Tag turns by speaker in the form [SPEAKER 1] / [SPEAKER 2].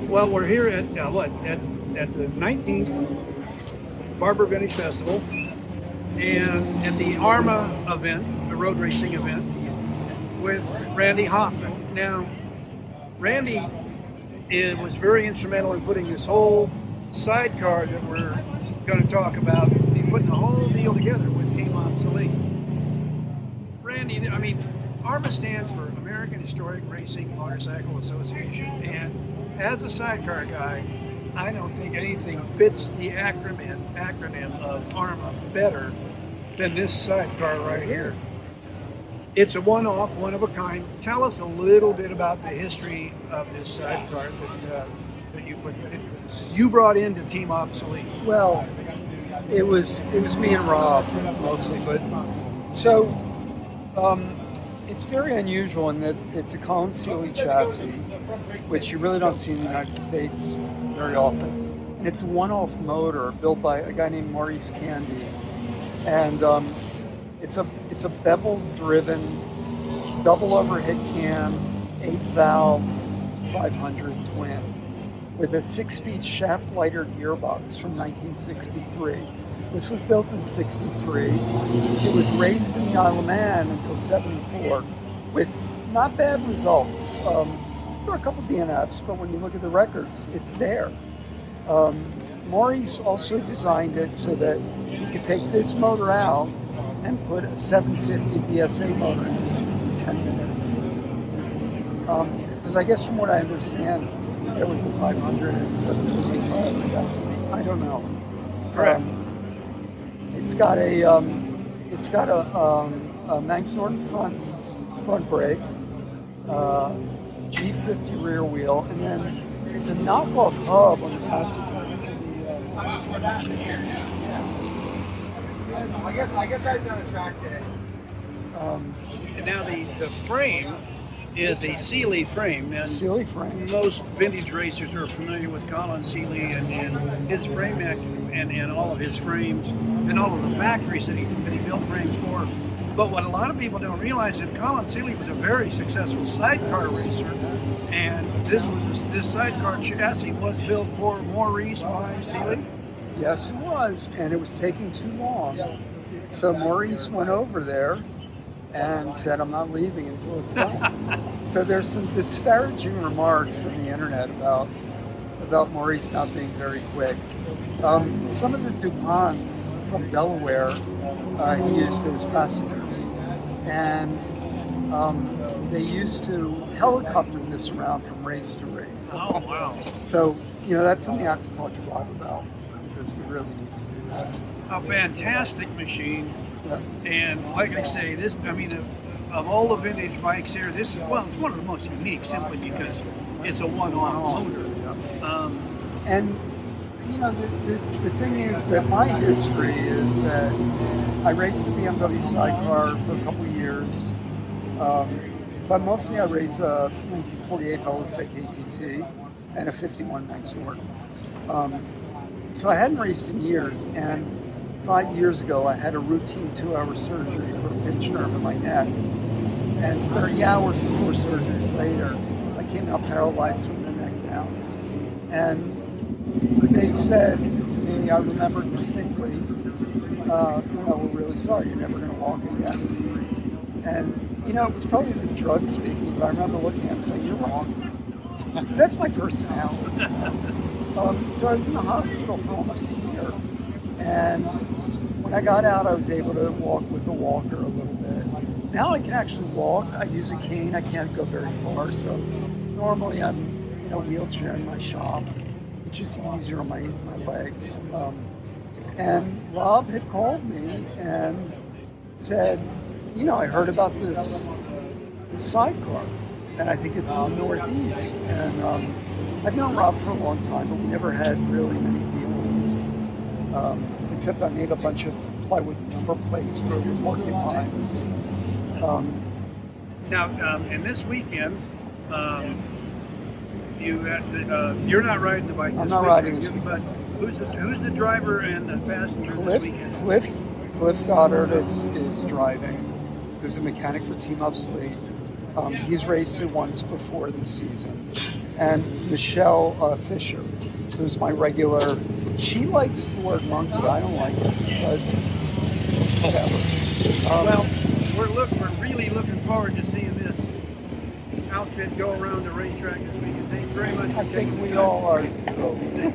[SPEAKER 1] Well, we're here at at the 19th Barber Vintage Festival, and at the AHRMA event, the road racing event, with Randy Hoffman. Now, Randy was very instrumental in putting this whole sidecar that we're going to talk about, putting the whole deal together with Team Obsolete. Randy, I mean, AHRMA stands for American Historic Racing Motorcycle Association, and as a sidecar guy, I don't think anything fits the acronym of AHRMA better than this sidecar right here. It's a one-off, one of a kind. Tell us a little bit about the history of this sidecar that you brought into Team Obsolete.
[SPEAKER 2] Well, it was me and Rob mostly, but so it's very unusual in that it's a Colin Sealy chassis, which you really don't see in the United States very often. And it's a one-off motor built by a guy named Maurice, and it's a bevel-driven double overhead cam 8-valve 500 twin with a 6-speed shaft lighter gearbox from 1963. This was built in 63. It was raced in the Isle of Man until 74 with not bad results. There were a couple DNFs, but when you look at the records, it's there. Maurice also designed it so that you could take this motor out and put a 750 BSA motor in 10 minutes. Because I guess from what I understand, there was a 500 and 755. I don't know.
[SPEAKER 1] Correct.
[SPEAKER 2] It's got a Manx Norton front brake, G50 rear wheel, and then it's a knockoff hub on the passenger.
[SPEAKER 3] I guess I've done a track day.
[SPEAKER 1] Now the frame is a Sealy frame, and
[SPEAKER 2] Sealy frame.
[SPEAKER 1] Most vintage racers are familiar with Colin Sealy and his frame act and all of his frames and all of the factories that he built frames for. But what a lot of people don't realize is that Colin Sealy was a very successful sidecar racer, and this sidecar chassis was built for Maurice by Sealy.
[SPEAKER 2] Yes, it was, and it was taking too long. So Maurice went over there and said, "I'm not leaving until it's done." So there's some disparaging remarks on the internet about Maurice not being very quick. Some of the DuPonts from Delaware he used as passengers, and they used to helicopter this around from race to race.
[SPEAKER 1] Oh wow!
[SPEAKER 2] So that's something I have to talk to Rob about, because we really need to do that.
[SPEAKER 1] A fantastic machine.
[SPEAKER 2] Yeah.
[SPEAKER 1] And like I say, of all the vintage bikes here, it's one of the most unique simply because it's a one-off motor.
[SPEAKER 2] And the thing is that my history is that I raced the BMW sidecar for a couple of years, but mostly I race a 1948 Velocek ATT and a 51 Manx Norton. So I hadn't raced in years, and 5 years ago I had a routine 2-hour surgery for a pinched nerve in my neck, and 30 hours and 4 surgeries later I came out paralyzed from the neck down. And they said to me, I remember distinctly, we're really sorry, you're never going to walk again. And it was probably the drug speaking, but I remember looking at him and saying, "You're wrong." Because that's my personality. So I was in the hospital for almost a year, and when I got out, I was able to walk with a walker a little bit. Now I can actually walk. I use a cane. I can't go very far, so normally I'm in a wheelchair in my shop. It's just easier on my legs. And Rob had called me and said, I heard about this sidecar, and I think it's in the Northeast. And I've known Rob for a long time, but we never had really many dealings, except I made a bunch of plywood number plates for working lines.
[SPEAKER 1] And this weekend, you're not riding the bike this weekend.
[SPEAKER 2] I'm not riding this weekend.
[SPEAKER 1] But who's the driver and the passenger this weekend?
[SPEAKER 2] Cliff Goddard is driving. Who's a mechanic for Team Obsolete. He's raced it once before this season. and Michelle Fisher, who's my regular. She likes the word monkey. I don't like it, but whatever.
[SPEAKER 1] Well, we're really looking forward to seeing this outfit go around the racetrack this weekend. Thanks very much for
[SPEAKER 2] I
[SPEAKER 1] taking
[SPEAKER 2] think
[SPEAKER 1] the
[SPEAKER 2] we
[SPEAKER 1] time.
[SPEAKER 2] all are too.